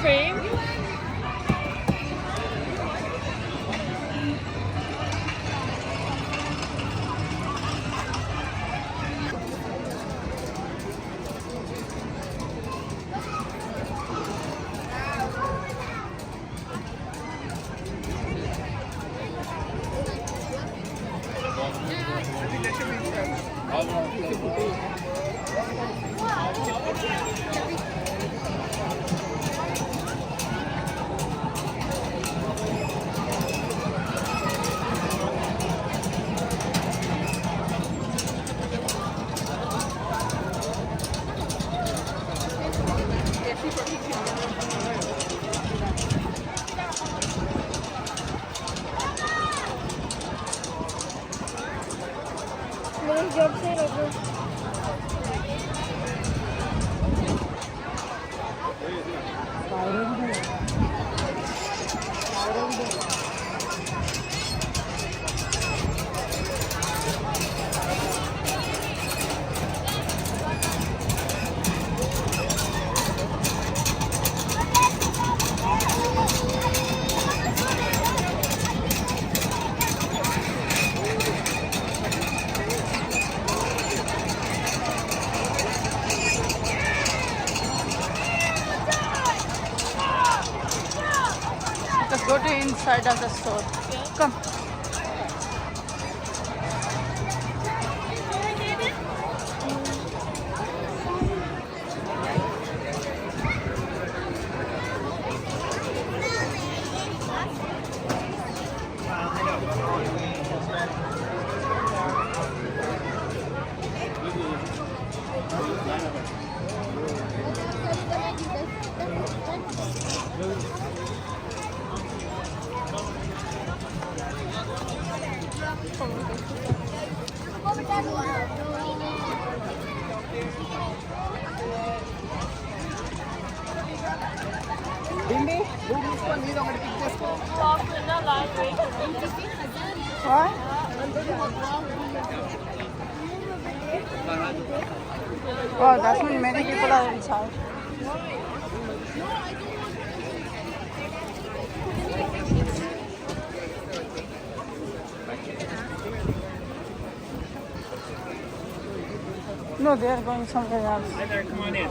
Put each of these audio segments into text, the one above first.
frame? Let's go to inside of the store. Come. What? Oh, that means many people are inside. No, they are going somewhere else. Hi there, come on in.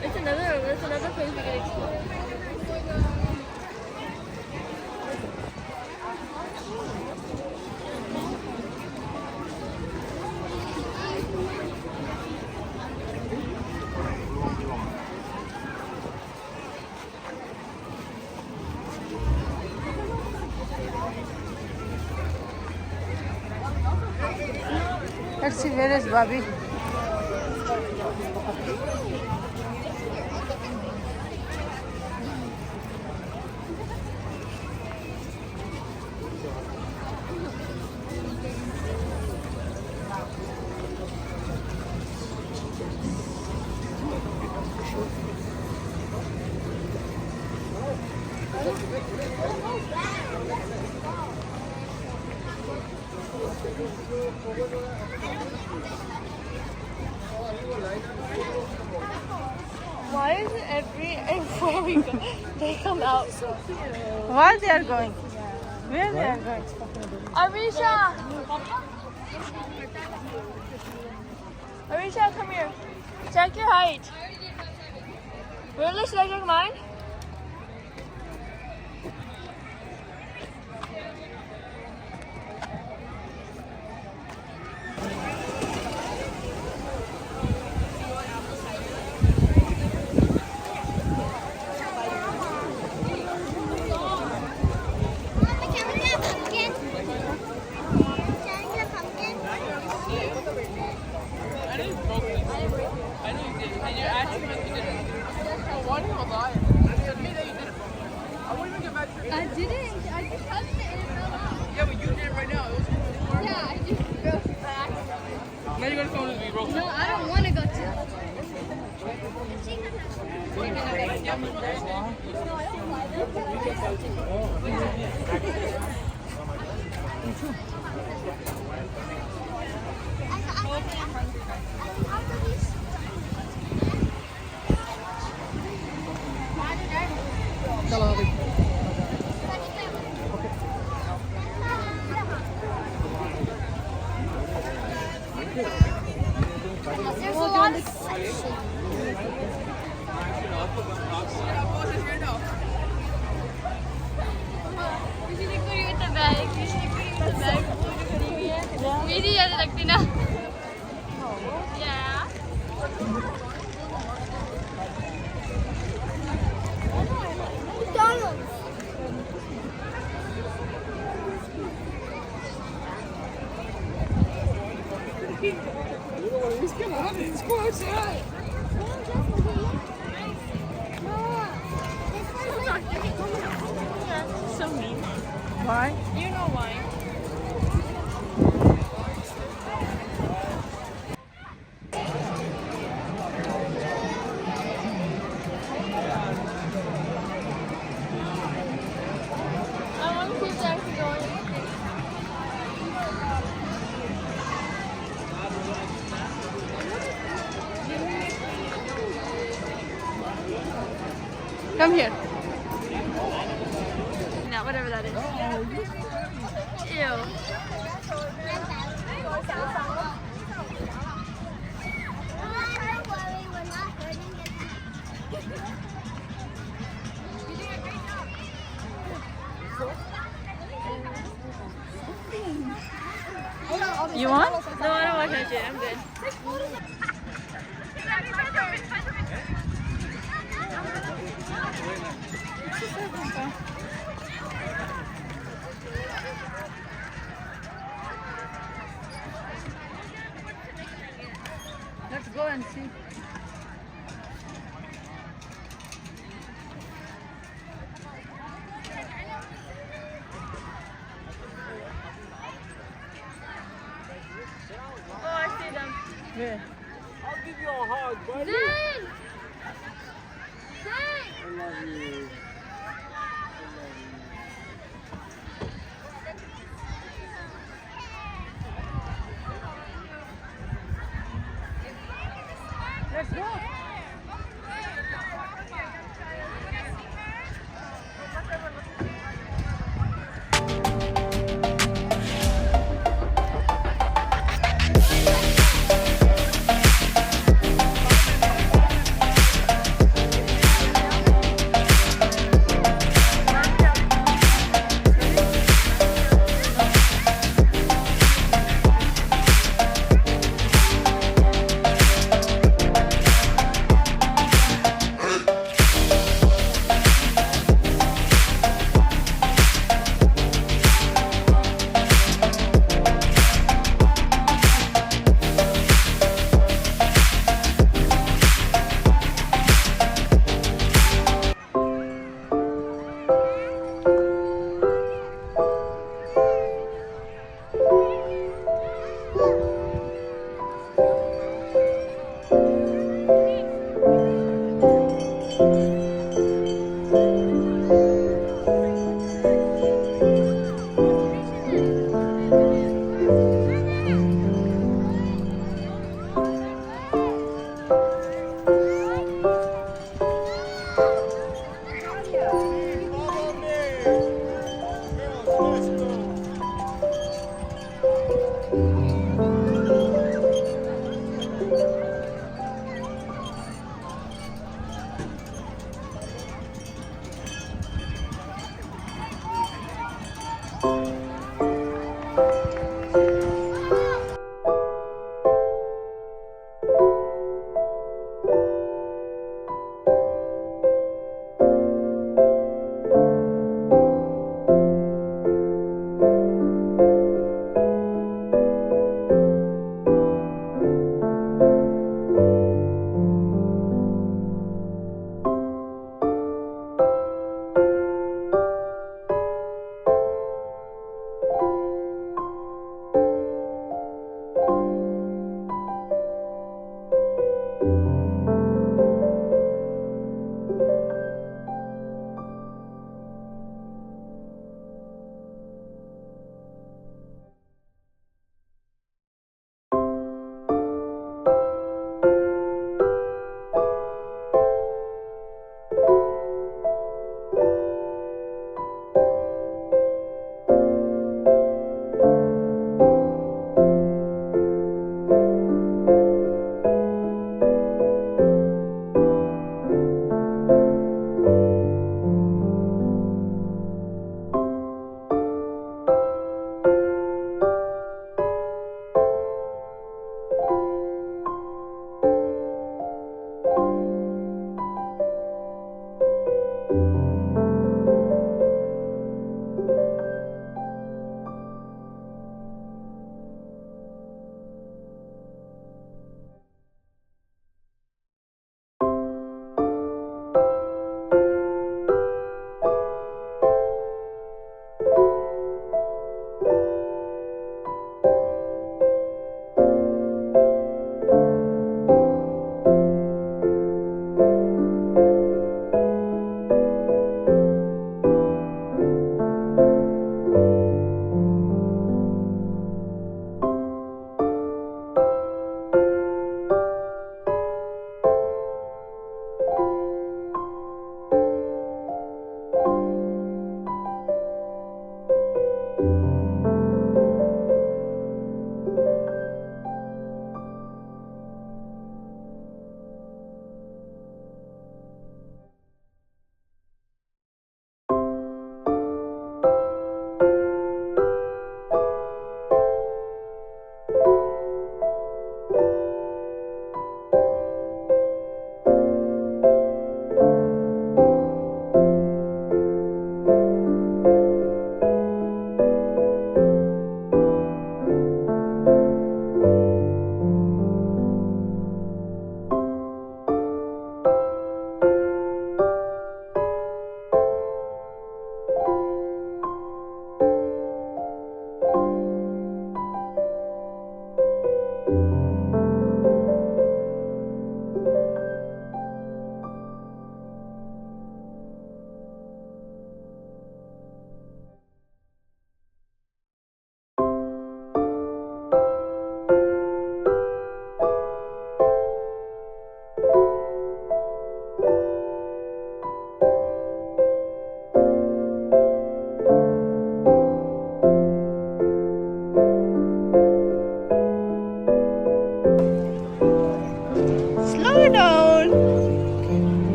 It's another place we can explore. Let's see, where is Bobby? Why is it everywhere we go, they come out so cute? Where they are going? Where they are going? Arisha! Arisha, come here. Check your height. Really? Should I check mine? I didn't. I just touched it and it fell out. Yeah, but you did it right now. It was Yeah, I just broke back. now you're gonna phone with me, bro. No, I don't want to go to. There's a lot of sections. मेरी याद रखती ना So mean. Why? You know why. I want to keep Jackie going. Come here. No, whatever that is. Ew. You want? No, I don't want that shit. I'm good. Let's go and see. Oh, I see them. Where? I'll give you a hug, buddy. Zane! I love you. Let's go.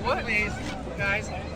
what is, guys?